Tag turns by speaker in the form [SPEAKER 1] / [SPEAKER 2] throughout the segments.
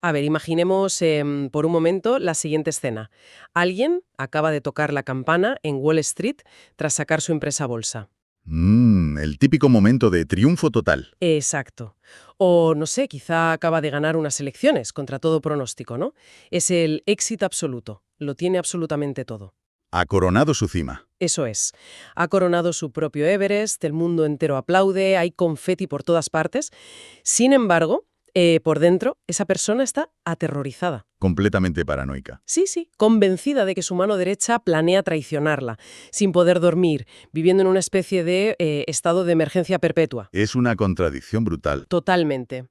[SPEAKER 1] A ver, imaginemos por un momento la siguiente escena. Alguien acaba de tocar la campana en Wall Street tras sacar su empresa a bolsa.
[SPEAKER 2] El típico momento de triunfo total.
[SPEAKER 1] Exacto. O, no sé, quizá acaba de ganar unas elecciones, contra todo pronóstico, ¿no? Es el éxito absoluto. Lo tiene absolutamente todo.
[SPEAKER 2] Ha coronado su cima.
[SPEAKER 1] Eso es. Ha coronado su propio Everest, el mundo entero aplaude, hay confeti por todas partes. Sin embargo, por dentro, esa persona está aterrorizada.
[SPEAKER 2] Completamente paranoica.
[SPEAKER 1] Sí, sí, convencida de que su mano derecha planea traicionarla, sin poder dormir, viviendo en una especie de estado de emergencia perpetua.
[SPEAKER 2] Es una contradicción brutal.
[SPEAKER 1] Totalmente.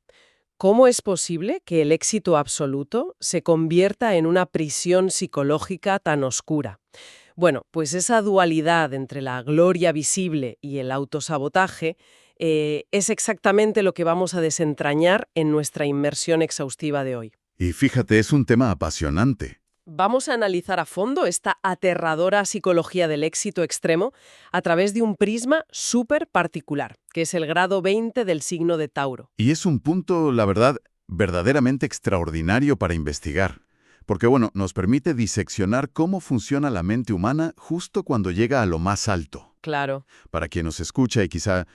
[SPEAKER 1] ¿Cómo es posible que el éxito absoluto se convierta en una prisión psicológica tan oscura? Bueno, pues esa dualidad entre la gloria visible y el autosabotaje es exactamente lo que vamos a desentrañar en nuestra inmersión exhaustiva de hoy.
[SPEAKER 2] Y fíjate, es un tema apasionante.
[SPEAKER 1] Vamos a analizar a fondo esta aterradora psicología del éxito extremo a través de un prisma súper particular, que es el grado 20 del signo de Tauro.
[SPEAKER 2] Y es un punto, la verdad, verdaderamente extraordinario para investigar. Porque, bueno, nos permite diseccionar cómo funciona la mente humana justo cuando llega a lo más alto.
[SPEAKER 1] Claro.
[SPEAKER 2] Para quien nos escucha y quizá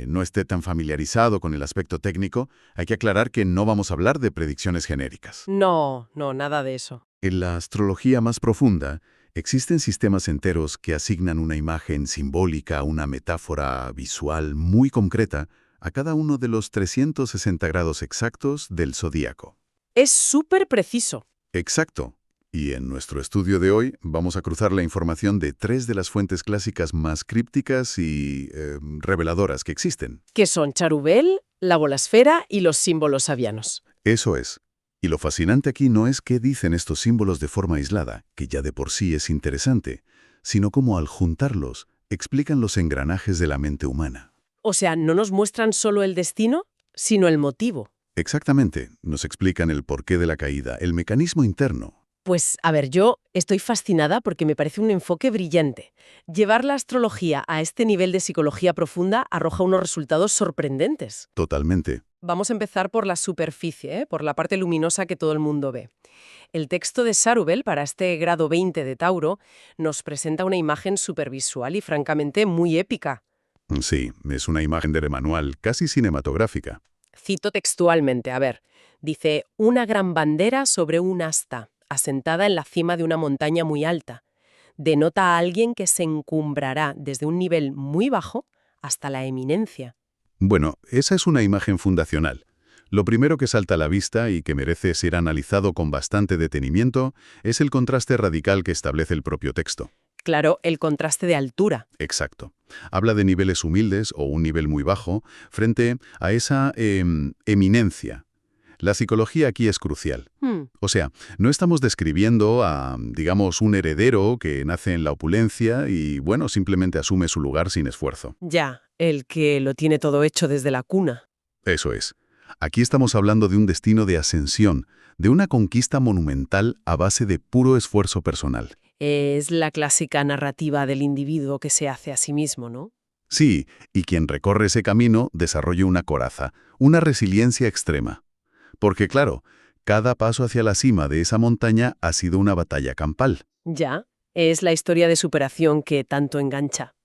[SPEAKER 2] no esté tan familiarizado con el aspecto técnico, hay que aclarar que no vamos a hablar de predicciones genéricas.
[SPEAKER 1] No, no, nada de eso.
[SPEAKER 2] En la astrología más profunda, existen sistemas enteros que asignan una imagen simbólica, una metáfora visual muy concreta a cada uno de los 360 grados exactos del zodíaco.
[SPEAKER 1] Es súper preciso.
[SPEAKER 2] Exacto. Y en nuestro estudio de hoy vamos a cruzar la información de 3 de las fuentes clásicas más crípticas y reveladoras que existen.
[SPEAKER 1] Que son Charubel, la bolasfera y los símbolos sabianos.
[SPEAKER 2] Eso es. Y lo fascinante aquí no es qué dicen estos símbolos de forma aislada, que ya de por sí es interesante, sino cómo al juntarlos explican los engranajes de la mente humana.
[SPEAKER 1] O sea, no nos muestran solo el destino, sino el motivo.
[SPEAKER 2] Exactamente, nos explican el porqué de la caída, el mecanismo interno.
[SPEAKER 1] Pues, a ver, yo estoy fascinada porque me parece un enfoque brillante. Llevar la astrología a este nivel de psicología profunda arroja unos resultados sorprendentes.
[SPEAKER 2] Totalmente.
[SPEAKER 1] Vamos a empezar por la superficie, por la parte luminosa que todo el mundo ve. El texto de Sarubel para este grado 20 de Tauro nos presenta una imagen supervisual y francamente muy épica.
[SPEAKER 2] Sí, es una imagen de manual, casi cinematográfica.
[SPEAKER 1] Cito textualmente, a ver, dice, una gran bandera sobre un asta, asentada en la cima de una montaña muy alta. Denota a alguien que se encumbrará desde un nivel muy bajo hasta la eminencia.
[SPEAKER 2] Bueno, esa es una imagen fundacional. Lo primero que salta a la vista y que merece ser analizado con bastante detenimiento es el contraste radical que establece el propio texto.
[SPEAKER 1] Claro, el contraste de altura.
[SPEAKER 2] Exacto. Habla de niveles humildes o un nivel muy bajo frente a esa eminencia. La psicología aquí es crucial. O sea, no estamos describiendo a, digamos, un heredero que nace en la opulencia y, bueno, simplemente asume su lugar sin esfuerzo.
[SPEAKER 1] Ya, el que lo tiene todo hecho desde la cuna.
[SPEAKER 2] Eso es. Aquí estamos hablando de un destino de ascensión, de una conquista monumental a base de puro esfuerzo personal.
[SPEAKER 1] Es la clásica narrativa del individuo que se hace a sí mismo, ¿no?
[SPEAKER 2] Sí, y quien recorre ese camino desarrolla una coraza, una resiliencia extrema. Porque claro, cada paso hacia la cima de esa montaña ha sido una batalla campal.
[SPEAKER 1] Ya, es la historia de superación que tanto engancha.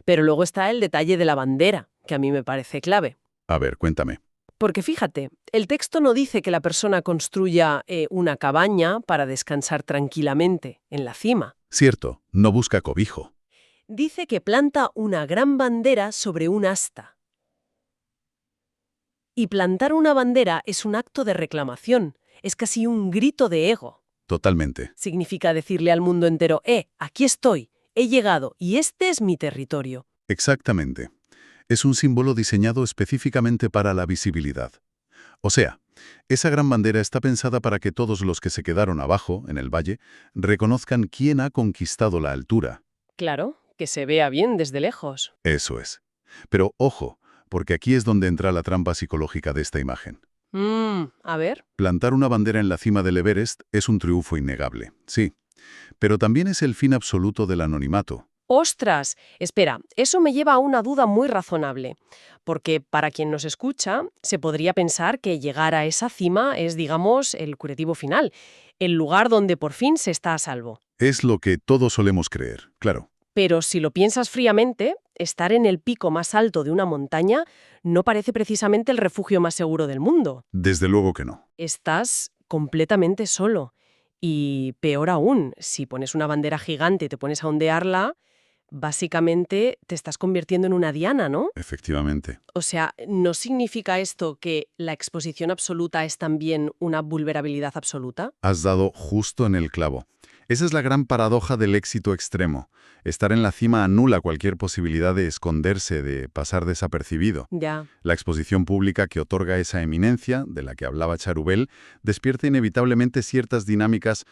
[SPEAKER 1] Pero luego está el detalle de la bandera, que a mí me parece clave.
[SPEAKER 2] A ver, cuéntame.
[SPEAKER 1] Porque fíjate, el texto no dice que la persona construya una cabaña para descansar tranquilamente en la cima.
[SPEAKER 2] Cierto, no busca cobijo.
[SPEAKER 1] Dice que planta una gran bandera sobre un asta. Y plantar una bandera es un acto de reclamación, es casi un grito de ego.
[SPEAKER 2] Totalmente.
[SPEAKER 1] Significa decirle al mundo entero, aquí estoy, he llegado y este es mi territorio.
[SPEAKER 2] Exactamente. Es un símbolo diseñado específicamente para la visibilidad. O sea, esa gran bandera está pensada para que todos los que se quedaron abajo, en el valle, reconozcan quién ha conquistado la altura.
[SPEAKER 1] Claro, que se vea bien desde lejos.
[SPEAKER 2] Eso es. Pero ojo, porque aquí es donde entra la trampa psicológica de esta imagen.
[SPEAKER 1] A ver.
[SPEAKER 2] Plantar una bandera en la cima del Everest es un triunfo innegable, sí. Pero también es el fin absoluto del anonimato.
[SPEAKER 1] ¡Ostras! Espera, eso me lleva a una duda muy razonable, porque para quien nos escucha, se podría pensar que llegar a esa cima es, digamos, el curativo final, el lugar donde por fin se está a salvo.
[SPEAKER 2] Es lo que todos solemos creer, claro.
[SPEAKER 1] Pero si lo piensas fríamente, estar en el pico más alto de una montaña no parece precisamente el refugio más seguro del mundo.
[SPEAKER 2] Desde luego que no.
[SPEAKER 1] Estás completamente solo. Y peor aún, si pones una bandera gigante y te pones a ondearla, básicamente te estás convirtiendo en una diana, ¿no?
[SPEAKER 2] Efectivamente.
[SPEAKER 1] O sea, ¿no significa esto que la exposición absoluta es también una vulnerabilidad absoluta?
[SPEAKER 2] Has dado justo en el clavo. Esa es la gran paradoja del éxito extremo. Estar en la cima anula cualquier posibilidad de esconderse, de pasar desapercibido.
[SPEAKER 1] Ya,
[SPEAKER 2] La exposición pública que otorga esa eminencia, de la que hablaba Charubel, despierta inevitablemente ciertas dinámicas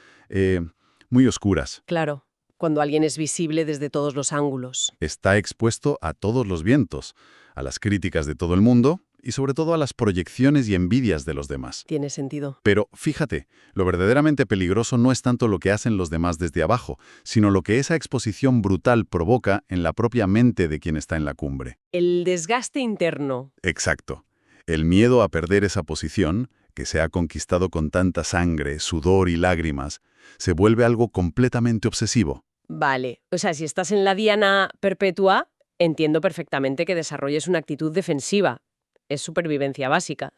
[SPEAKER 2] muy oscuras.
[SPEAKER 1] claro, cuando alguien es visible desde todos los ángulos.
[SPEAKER 2] Está expuesto a todos los vientos, a las críticas de todo el mundo y sobre todo a las proyecciones y envidias de los demás.
[SPEAKER 1] Tiene sentido.
[SPEAKER 2] Pero fíjate, lo verdaderamente peligroso no es tanto lo que hacen los demás desde abajo, sino lo que esa exposición brutal provoca en la propia mente de quien está en la cumbre.
[SPEAKER 1] El desgaste interno.
[SPEAKER 2] Exacto. El miedo a perder esa posición, que se ha conquistado con tanta sangre, sudor y lágrimas, se vuelve algo completamente obsesivo.
[SPEAKER 1] Vale, o sea, si estás en la diana perpetua, entiendo perfectamente que desarrolles una actitud defensiva. Es supervivencia básica.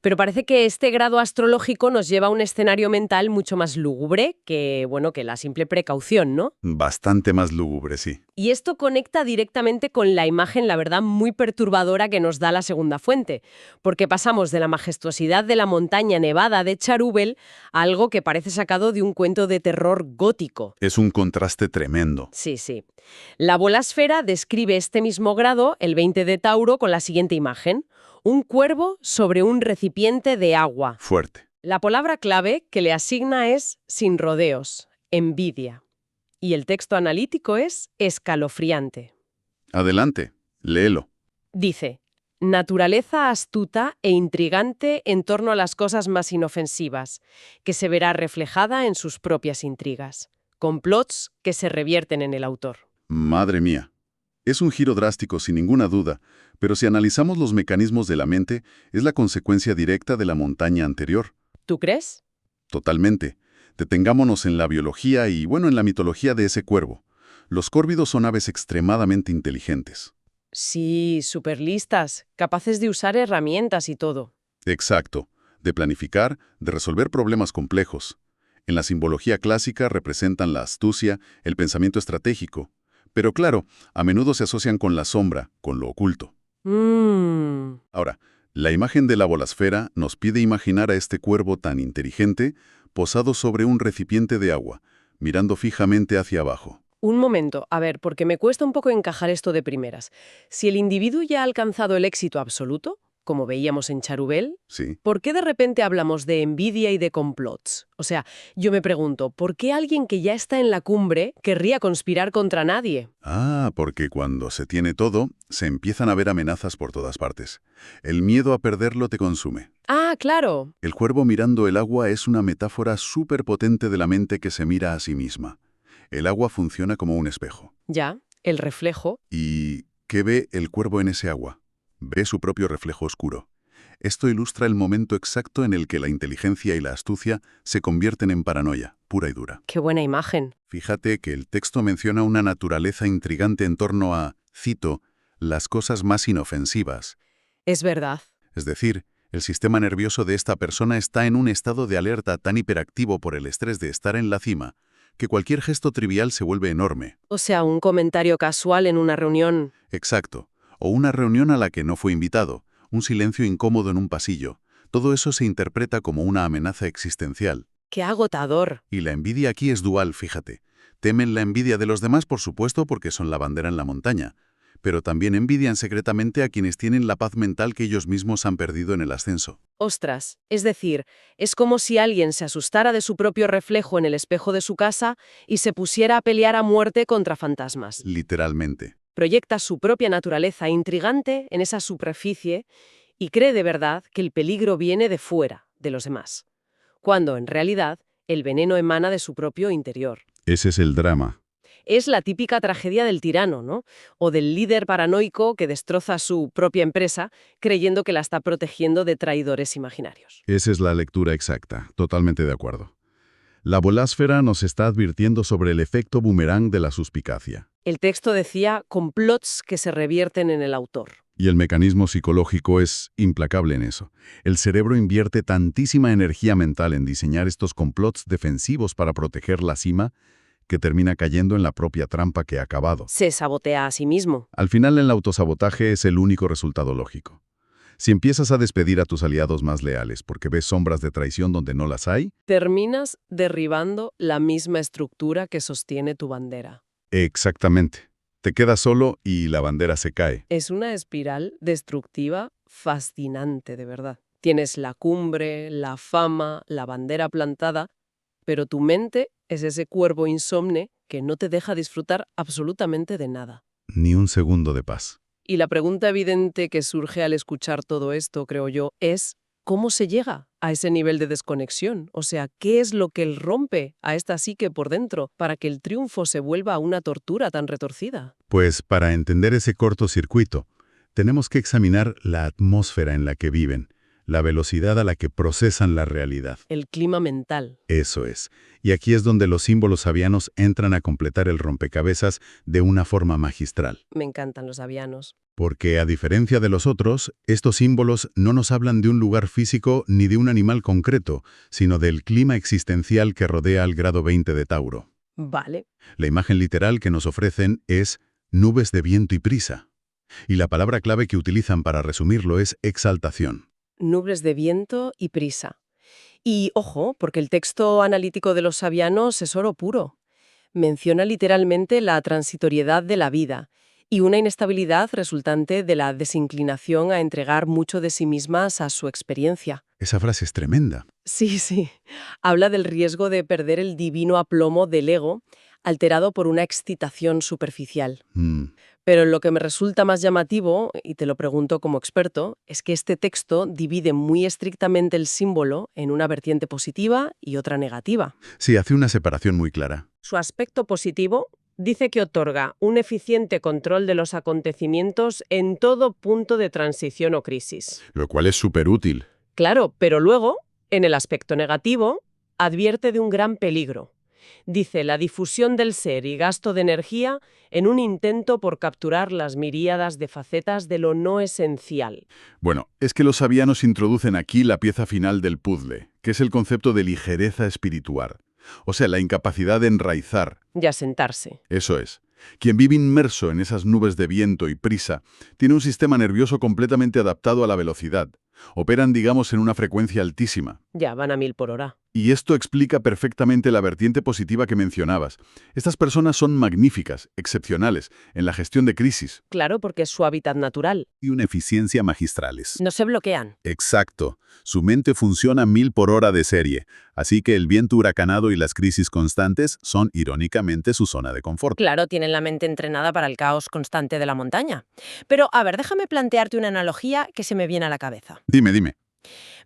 [SPEAKER 1] Pero parece que este grado astrológico nos lleva a un escenario mental mucho más lúgubre que, bueno, que la simple precaución, ¿no?
[SPEAKER 2] Bastante más lúgubre, sí.
[SPEAKER 1] Y esto conecta directamente con la imagen, la verdad, muy perturbadora que nos da la segunda fuente, porque pasamos de la majestuosidad de la montaña nevada de Charúbel a algo que parece sacado de un cuento de terror gótico.
[SPEAKER 2] Es un contraste tremendo.
[SPEAKER 1] Sí, sí. La bolasfera describe este mismo grado, el 20 de Tauro, con la siguiente imagen. Un cuervo sobre un recipiente de agua.
[SPEAKER 2] Fuerte.
[SPEAKER 1] La palabra clave que le asigna es sin rodeos, envidia. Y el texto analítico es escalofriante.
[SPEAKER 2] Adelante, léelo.
[SPEAKER 1] Dice, naturaleza astuta e intrigante en torno a las cosas más inofensivas, que se verá reflejada en sus propias intrigas. Complots que se revierten en el autor.
[SPEAKER 2] Madre mía. Es un giro drástico, sin ninguna duda, pero si analizamos los mecanismos de la mente, es la consecuencia directa de la montaña anterior.
[SPEAKER 1] ¿Tú crees?
[SPEAKER 2] Totalmente. Detengámonos en la biología y, bueno, en la mitología de ese cuervo. Los córvidos son aves extremadamente inteligentes.
[SPEAKER 1] Sí, súper listas, capaces de usar herramientas y todo.
[SPEAKER 2] Exacto. De planificar, de resolver problemas complejos. En la simbología clásica representan la astucia, el pensamiento estratégico. Pero claro, a menudo se asocian con la sombra, con lo oculto. Ahora, la imagen de la bolasfera nos pide imaginar a este cuervo tan inteligente posado sobre un recipiente de agua, mirando fijamente hacia abajo.
[SPEAKER 1] Un momento, a ver, porque me cuesta un poco encajar esto de primeras. Si el individuo ya ha alcanzado el éxito absoluto, como veíamos en Charúbel,
[SPEAKER 2] Sí.
[SPEAKER 1] ¿por qué de repente hablamos de envidia y de complots? O sea, yo me pregunto, ¿por qué alguien que ya está en la cumbre querría conspirar contra nadie?
[SPEAKER 2] Porque cuando se tiene todo, se empiezan a ver amenazas por todas partes. El miedo a perderlo te consume.
[SPEAKER 1] Ah, claro.
[SPEAKER 2] El cuervo mirando el agua es una metáfora súper potente de la mente que se mira a sí misma. El agua funciona como un espejo.
[SPEAKER 1] Ya, el reflejo.
[SPEAKER 2] ¿Y qué ve el cuervo en ese agua? Ve su propio reflejo oscuro. Esto ilustra el momento exacto en el que la inteligencia y la astucia se convierten en paranoia, pura y dura.
[SPEAKER 1] Qué buena imagen.
[SPEAKER 2] Fíjate que el texto menciona una naturaleza intrigante en torno a, cito, las cosas más inofensivas.
[SPEAKER 1] Es verdad.
[SPEAKER 2] Es decir, el sistema nervioso de esta persona está en un estado de alerta tan hiperactivo por el estrés de estar en la cima, que cualquier gesto trivial se vuelve enorme.
[SPEAKER 1] O sea, un comentario casual en una reunión.
[SPEAKER 2] Exacto. O una reunión a la que no fue invitado, un silencio incómodo en un pasillo. Todo eso se interpreta como una amenaza existencial.
[SPEAKER 1] ¡Qué agotador!
[SPEAKER 2] Y la envidia aquí es dual, fíjate. Temen la envidia de los demás, por supuesto, porque son la bandera en la montaña. Pero también envidian secretamente a quienes tienen la paz mental que ellos mismos han perdido en el ascenso.
[SPEAKER 1] Ostras, es decir, es como si alguien se asustara de su propio reflejo en el espejo de su casa y se pusiera a pelear a muerte contra fantasmas.
[SPEAKER 2] Literalmente.
[SPEAKER 1] Proyecta su propia naturaleza intrigante en esa superficie y cree de verdad que el peligro viene de fuera, de los demás, cuando en realidad el veneno emana de su propio interior.
[SPEAKER 2] Ese es el drama.
[SPEAKER 1] Es la típica tragedia del tirano, ¿no? O del líder paranoico que destroza su propia empresa creyendo que la está protegiendo de traidores imaginarios.
[SPEAKER 2] Esa es la lectura exacta, totalmente de acuerdo. La bolásfera nos está advirtiendo sobre el efecto boomerang de la suspicacia.
[SPEAKER 1] El texto decía complots que se revierten en el autor.
[SPEAKER 2] Y el mecanismo psicológico es implacable en eso. El cerebro invierte tantísima energía mental en diseñar estos complots defensivos para proteger la cima que termina cayendo en la propia trampa que ha acabado.
[SPEAKER 1] Se sabotea a sí mismo.
[SPEAKER 2] Al final, el autosabotaje es el único resultado lógico. Si empiezas a despedir a tus aliados más leales porque ves sombras de traición donde no las hay,
[SPEAKER 1] Terminas derribando la misma estructura que sostiene tu bandera.
[SPEAKER 2] exactamente. Te quedas solo y la bandera se cae.
[SPEAKER 1] Es una espiral destructiva fascinante, de verdad. Tienes la cumbre, la fama, la bandera plantada, pero tu mente es ese cuervo insomne que no te deja disfrutar absolutamente de nada.
[SPEAKER 2] Ni un segundo de paz.
[SPEAKER 1] Y la pregunta evidente que surge al escuchar todo esto, creo yo, es ¿cómo se llega a ese nivel de desconexión? O sea, ¿qué es lo que rompe a esta psique por dentro para que el triunfo se vuelva una tortura tan retorcida?
[SPEAKER 2] Pues para entender ese cortocircuito, tenemos que examinar la atmósfera en la que viven, la velocidad a la que procesan la realidad.
[SPEAKER 1] El clima mental.
[SPEAKER 2] Eso es. Y aquí es donde los símbolos sabianos entran a completar el rompecabezas de una forma magistral.
[SPEAKER 1] Me encantan los avianos.
[SPEAKER 2] Porque, a diferencia de los otros, estos símbolos no nos hablan de un lugar físico ni de un animal concreto, sino del clima existencial que rodea al grado 20 de Tauro.
[SPEAKER 1] Vale.
[SPEAKER 2] La imagen literal que nos ofrecen es nubes de viento y prisa. Y la palabra clave que utilizan para resumirlo es exaltación.
[SPEAKER 1] Nubes de viento y prisa. Y ojo, porque el texto analítico de los sabianos es oro puro. Menciona literalmente la transitoriedad de la vida y una inestabilidad resultante de la desinclinación a entregar mucho de sí mismas a su experiencia.
[SPEAKER 2] Esa frase es tremenda.
[SPEAKER 1] Sí, sí. Habla del riesgo de perder el divino aplomo del ego, alterado por una excitación superficial. Pero lo que me resulta más llamativo, y te lo pregunto como experto, es que este texto divide muy estrictamente el símbolo en una vertiente positiva y otra negativa.
[SPEAKER 2] Sí, hace una separación muy clara.
[SPEAKER 1] Su aspecto positivo dice que otorga un eficiente control de los acontecimientos en todo punto de transición o crisis.
[SPEAKER 2] Lo cual es súper útil.
[SPEAKER 1] Claro, pero luego, en el aspecto negativo, advierte de un gran peligro. Dice la difusión del ser y gasto de energía en un intento por capturar las miríadas de facetas de lo no esencial.
[SPEAKER 2] Bueno, es que los sabianos introducen aquí la pieza final del puzzle, que es el concepto de ligereza espiritual. O sea, la incapacidad de enraizar.
[SPEAKER 1] Y asentarse.
[SPEAKER 2] Eso es. Quien vive inmerso en esas nubes de viento y prisa tiene un sistema nervioso completamente adaptado a la velocidad. Operan, digamos, en una frecuencia altísima.
[SPEAKER 1] Ya van a 1000 por hora.
[SPEAKER 2] Y esto explica perfectamente la vertiente positiva que mencionabas. Estas personas son magníficas, excepcionales, en la gestión de crisis.
[SPEAKER 1] Claro, porque es su hábitat natural.
[SPEAKER 2] Y una eficiencia magistrales.
[SPEAKER 1] No se bloquean.
[SPEAKER 2] Exacto. Su mente funciona 1000 por hora de serie. Así que el viento huracanado y las crisis constantes son, irónicamente, su zona de confort.
[SPEAKER 1] Claro, tienen la mente entrenada para el caos constante de la montaña. Pero, a ver, déjame plantearte una analogía que se me viene a la cabeza.
[SPEAKER 2] Dime.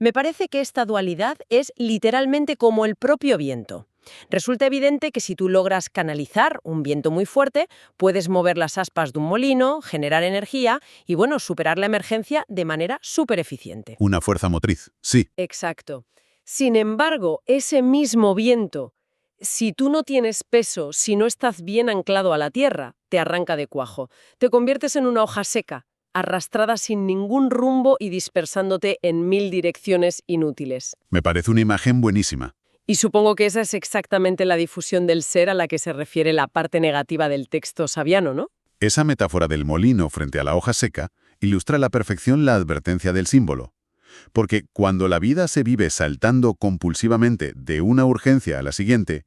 [SPEAKER 1] Me parece que esta dualidad es literalmente como el propio viento. Resulta evidente que si tú logras canalizar un viento muy fuerte, puedes mover las aspas de un molino, generar energía y, bueno, superar la emergencia de manera súper eficiente.
[SPEAKER 2] Una fuerza motriz, sí.
[SPEAKER 1] Exacto. Sin embargo, ese mismo viento, si tú no tienes peso, si no estás bien anclado a la tierra, te arranca de cuajo. Te conviertes en una hoja seca, arrastrada sin ningún rumbo y dispersándote en 1000 direcciones inútiles.
[SPEAKER 2] Me parece una imagen buenísima.
[SPEAKER 1] Y supongo que esa es exactamente la difusión del ser a la que se refiere la parte negativa del texto sabiano, ¿no?
[SPEAKER 2] Esa metáfora del molino frente a la hoja seca ilustra a la perfección la advertencia del símbolo. Porque cuando la vida se vive saltando compulsivamente de una urgencia a la siguiente,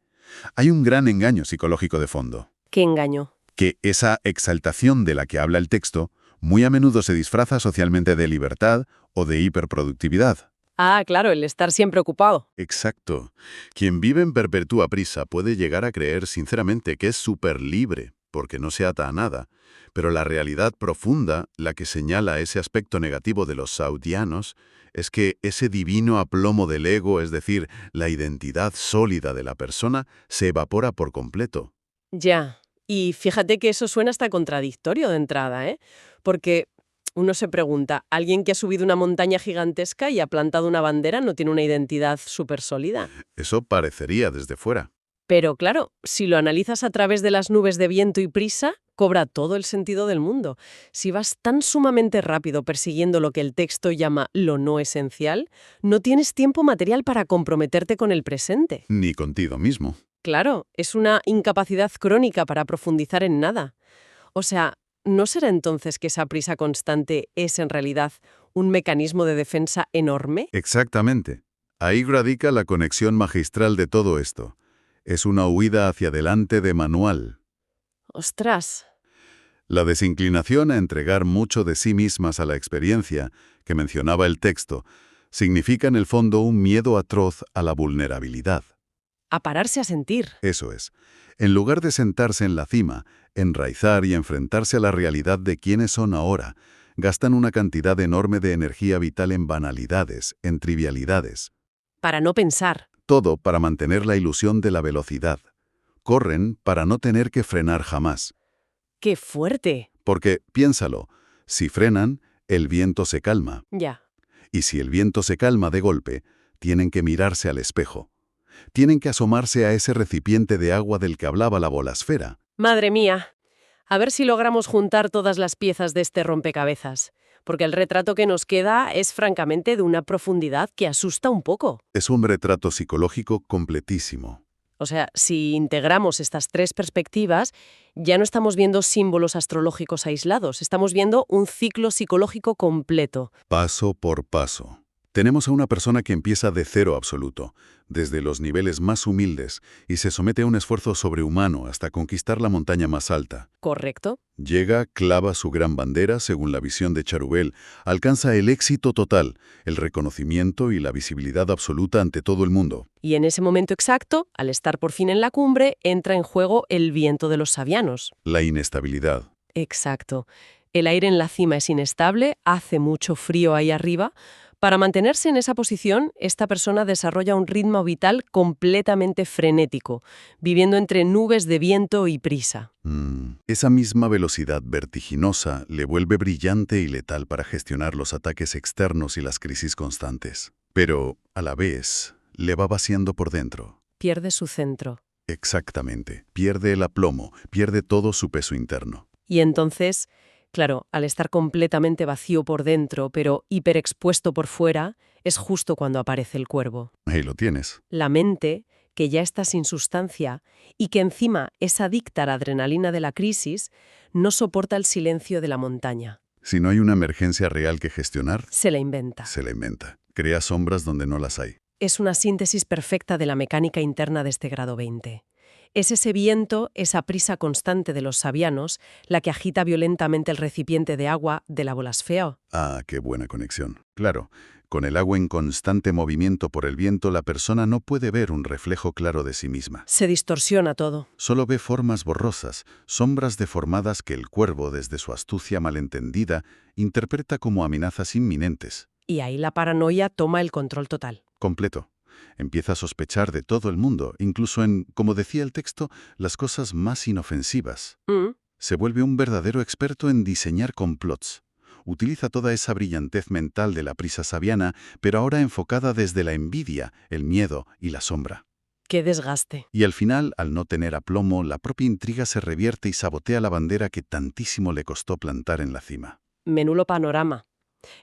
[SPEAKER 2] hay un gran engaño psicológico de fondo.
[SPEAKER 1] ¿Qué engaño?
[SPEAKER 2] Que esa exaltación de la que habla el texto muy a menudo se disfraza socialmente de libertad o de hiperproductividad.
[SPEAKER 1] Ah, claro, el estar siempre ocupado.
[SPEAKER 2] Exacto. Quien vive en perpetua prisa puede llegar a creer sinceramente que es súper libre, porque no se ata a nada, pero la realidad profunda, la que señala ese aspecto negativo de los saudianos, es que ese divino aplomo del ego, es decir, la identidad sólida de la persona, se evapora por completo.
[SPEAKER 1] Ya. Y fíjate que eso suena hasta contradictorio de entrada, ¿eh? Porque uno se pregunta, ¿alguien que ha subido una montaña gigantesca y ha plantado una bandera no tiene una identidad súper sólida?
[SPEAKER 2] Eso parecería desde fuera.
[SPEAKER 1] Pero claro, si lo analizas a través de las nubes de viento y prisa, cobra todo el sentido del mundo. Si vas tan sumamente rápido persiguiendo lo que el texto llama lo no esencial, no tienes tiempo material para comprometerte con el presente.
[SPEAKER 2] Ni contigo mismo.
[SPEAKER 1] Claro, es una incapacidad crónica para profundizar en nada. O sea, ¿no será entonces que esa prisa constante es en realidad un mecanismo de defensa enorme?
[SPEAKER 2] Exactamente. Ahí radica la conexión magistral de todo esto. Es una huida hacia adelante de manual.
[SPEAKER 1] ¡Ostras!
[SPEAKER 2] La desinclinación a entregar mucho de sí mismas a la experiencia, que mencionaba el texto, significa en el fondo un miedo atroz a la vulnerabilidad.
[SPEAKER 1] A pararse a sentir.
[SPEAKER 2] Eso es. En lugar de sentarse en la cima, enraizar y enfrentarse a la realidad de quiénes son ahora, gastan una cantidad enorme de energía vital en banalidades, en trivialidades.
[SPEAKER 1] Para no pensar.
[SPEAKER 2] Todo para mantener la ilusión de la velocidad. Corren para no tener que frenar jamás.
[SPEAKER 1] ¡Qué fuerte!
[SPEAKER 2] Porque, piénsalo, si frenan, el viento se calma.
[SPEAKER 1] Ya.
[SPEAKER 2] Y si el viento se calma de golpe, tienen que mirarse al espejo. Tienen que asomarse a ese recipiente de agua del que hablaba la bolasfera.
[SPEAKER 1] Madre mía. A ver si logramos juntar todas las piezas de este rompecabezas. Porque el retrato que nos queda es francamente de una profundidad que asusta un poco.
[SPEAKER 2] Es un retrato psicológico completísimo.
[SPEAKER 1] O sea, si integramos estas tres perspectivas, ya no estamos viendo símbolos astrológicos aislados, estamos viendo un ciclo psicológico completo.
[SPEAKER 2] Paso por paso. Tenemos a una persona que empieza de cero absoluto, desde los niveles más humildes, y se somete a un esfuerzo sobrehumano hasta conquistar la montaña más alta.
[SPEAKER 1] ¿Correcto?
[SPEAKER 2] Llega, clava su gran bandera, según la visión de Charubel, alcanza el éxito total, el reconocimiento y la visibilidad absoluta ante todo el mundo.
[SPEAKER 1] Y en ese momento exacto, al estar por fin en la cumbre, entra en juego el viento de los sabianos.
[SPEAKER 2] La inestabilidad.
[SPEAKER 1] Exacto. El aire en la cima es inestable, hace mucho frío ahí arriba. Para mantenerse en esa posición, esta persona desarrolla un ritmo vital completamente frenético, viviendo entre nubes de viento y prisa.
[SPEAKER 2] Esa misma velocidad vertiginosa le vuelve brillante y letal para gestionar los ataques externos y las crisis constantes. Pero, a la vez, le va vaciando por dentro.
[SPEAKER 1] Pierde su centro.
[SPEAKER 2] Exactamente. Pierde el aplomo, pierde todo su peso interno.
[SPEAKER 1] Y entonces, claro, al estar completamente vacío por dentro, pero hiperexpuesto por fuera, es justo cuando aparece el cuervo.
[SPEAKER 2] Ahí lo tienes.
[SPEAKER 1] La mente, que ya está sin sustancia y que encima es adicta a la adrenalina de la crisis, no soporta el silencio de la montaña.
[SPEAKER 2] Si no hay una emergencia real que gestionar,
[SPEAKER 1] Se la inventa.
[SPEAKER 2] se la inventa. Crea sombras donde no las hay.
[SPEAKER 1] Es una síntesis perfecta de la mecánica interna de este grado 20. Es ese viento, esa prisa constante de los sabianos, la que agita violentamente el recipiente de agua de la bolasfera.
[SPEAKER 2] Ah, qué buena conexión. Claro, con el agua en constante movimiento por el viento, la persona no puede ver un reflejo claro de sí misma.
[SPEAKER 1] Se distorsiona todo.
[SPEAKER 2] Solo ve formas borrosas, sombras deformadas que el cuervo, desde su astucia malentendida, interpreta como amenazas inminentes.
[SPEAKER 1] Y ahí la paranoia toma el control total.
[SPEAKER 2] Completo. Empieza a sospechar de todo el mundo, incluso en, como decía el texto, las cosas más inofensivas. Se vuelve un verdadero experto en diseñar complots. Utiliza toda esa brillantez mental de la prisa sabiana, pero ahora enfocada desde la envidia, el miedo y la sombra.
[SPEAKER 1] ¡Qué desgaste!
[SPEAKER 2] Y al final, al no tener aplomo, la propia intriga se revierte y sabotea la bandera que tantísimo le costó plantar en la cima.
[SPEAKER 1] Menudo panorama.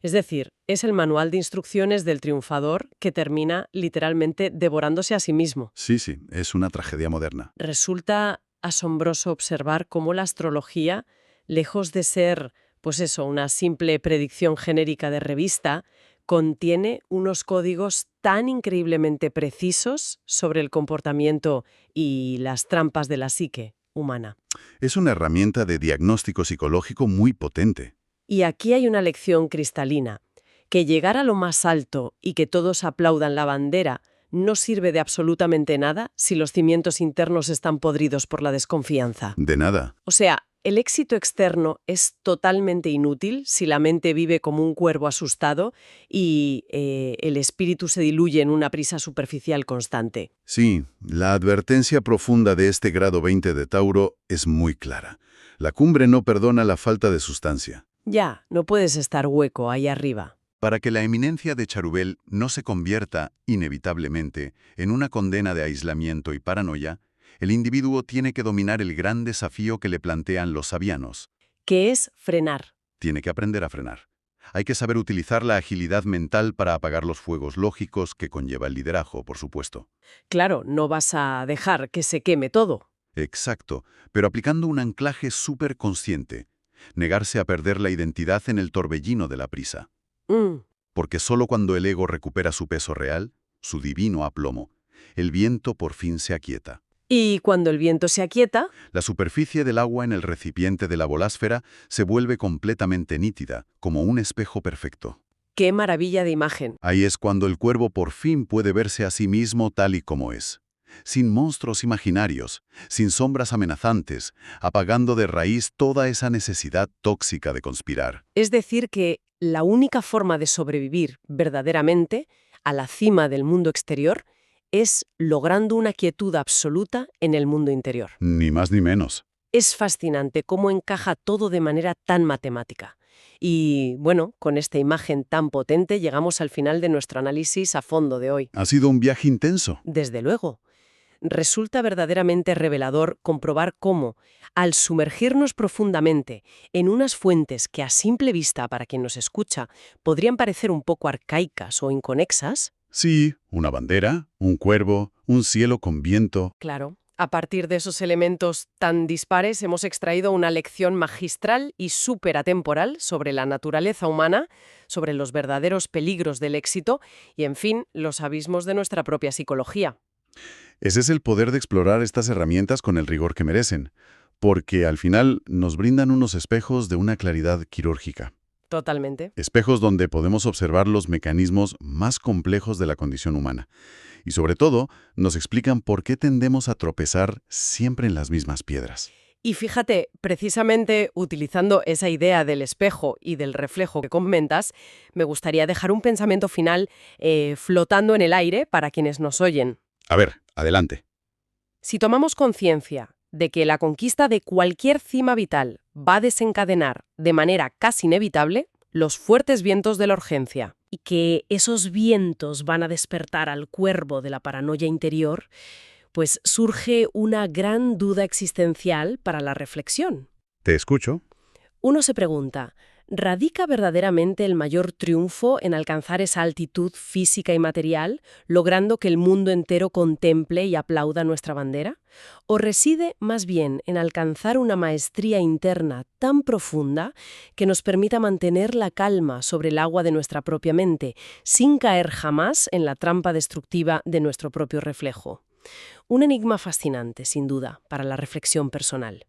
[SPEAKER 1] Es decir, es el manual de instrucciones del triunfador que termina literalmente devorándose a sí mismo.
[SPEAKER 2] Sí, es una tragedia moderna.
[SPEAKER 1] Resulta asombroso observar cómo la astrología, lejos de ser, pues eso, una simple predicción genérica de revista, contiene unos códigos tan increíblemente precisos sobre el comportamiento y las trampas de la psique humana.
[SPEAKER 2] Es una herramienta de diagnóstico psicológico muy potente.
[SPEAKER 1] Y aquí hay una lección cristalina, que llegar a lo más alto y que todos aplaudan la bandera no sirve de absolutamente nada si los cimientos internos están podridos por la desconfianza.
[SPEAKER 2] De nada.
[SPEAKER 1] O sea, el éxito externo es totalmente inútil si la mente vive como un cuervo asustado y el espíritu se diluye en una prisa superficial constante.
[SPEAKER 2] Sí, la advertencia profunda de este grado 20 de Tauro es muy clara. La cumbre no perdona la falta de sustancia.
[SPEAKER 1] Ya, no puedes estar hueco ahí arriba.
[SPEAKER 2] Para que la eminencia de Charubel no se convierta, inevitablemente, en una condena de aislamiento y paranoia, el individuo tiene que dominar el gran desafío que le plantean los sabianos.
[SPEAKER 1] ¿Qué es frenar?
[SPEAKER 2] Tiene que aprender a frenar. Hay que saber utilizar la agilidad mental para apagar los fuegos lógicos que conlleva el liderazgo, por supuesto.
[SPEAKER 1] Claro, no vas a dejar que se queme todo.
[SPEAKER 2] Exacto, pero aplicando un anclaje súper consciente. Negarse a perder la identidad en el torbellino de la prisa.
[SPEAKER 1] Mm.
[SPEAKER 2] Porque solo cuando el ego recupera su peso real, su divino aplomo, el viento por fin se aquieta.
[SPEAKER 1] Y cuando el viento se aquieta,
[SPEAKER 2] La superficie del agua en el recipiente de la bolásfera se vuelve completamente nítida, como un espejo perfecto.
[SPEAKER 1] ¡qué maravilla de imagen!
[SPEAKER 2] Ahí es cuando el cuervo por fin puede verse a sí mismo tal y como es. Sin monstruos imaginarios, sin sombras amenazantes, apagando de raíz toda esa necesidad tóxica de conspirar.
[SPEAKER 1] Es decir, que la única forma de sobrevivir verdaderamente a la cima del mundo exterior es logrando una quietud absoluta en el mundo interior.
[SPEAKER 2] Ni más ni menos.
[SPEAKER 1] Es fascinante cómo encaja todo de manera tan matemática. Y bueno, con esta imagen tan potente llegamos al final de nuestro análisis a fondo de hoy.
[SPEAKER 2] Ha sido un viaje intenso.
[SPEAKER 1] Desde luego. Resulta verdaderamente revelador comprobar cómo, al sumergirnos profundamente en unas fuentes que a simple vista para quien nos escucha podrían parecer un poco arcaicas o inconexas,
[SPEAKER 2] Sí, una bandera, un cuervo, un cielo con viento.
[SPEAKER 1] claro, a partir de esos elementos tan dispares hemos extraído una lección magistral y súper atemporal sobre la naturaleza humana, sobre los verdaderos peligros del éxito y, en fin, los abismos de nuestra propia psicología.
[SPEAKER 2] Ese es el poder de explorar estas herramientas con el rigor que merecen, porque al final nos brindan unos espejos de una claridad quirúrgica.
[SPEAKER 1] Totalmente.
[SPEAKER 2] Espejos donde podemos observar los mecanismos más complejos de la condición humana. Y sobre todo, nos explican por qué tendemos a tropezar siempre en las mismas piedras.
[SPEAKER 1] Y fíjate, precisamente utilizando esa idea del espejo y del reflejo que comentas, me gustaría dejar un pensamiento final flotando en el aire para quienes nos oyen.
[SPEAKER 2] A ver, adelante.
[SPEAKER 1] Si tomamos conciencia de que la conquista de cualquier cima vital va a desencadenar de manera casi inevitable los fuertes vientos de la urgencia, y que esos vientos van a despertar al cuervo de la paranoia interior, pues surge una gran duda existencial para la reflexión.
[SPEAKER 2] Te escucho.
[SPEAKER 1] Uno se pregunta, ¿radica verdaderamente el mayor triunfo en alcanzar esa altitud física y material, logrando que el mundo entero contemple y aplauda nuestra bandera? ¿O reside más bien en alcanzar una maestría interna tan profunda que nos permita mantener la calma sobre el agua de nuestra propia mente, sin caer jamás en la trampa destructiva de nuestro propio reflejo? Un enigma fascinante, sin duda, para la reflexión personal.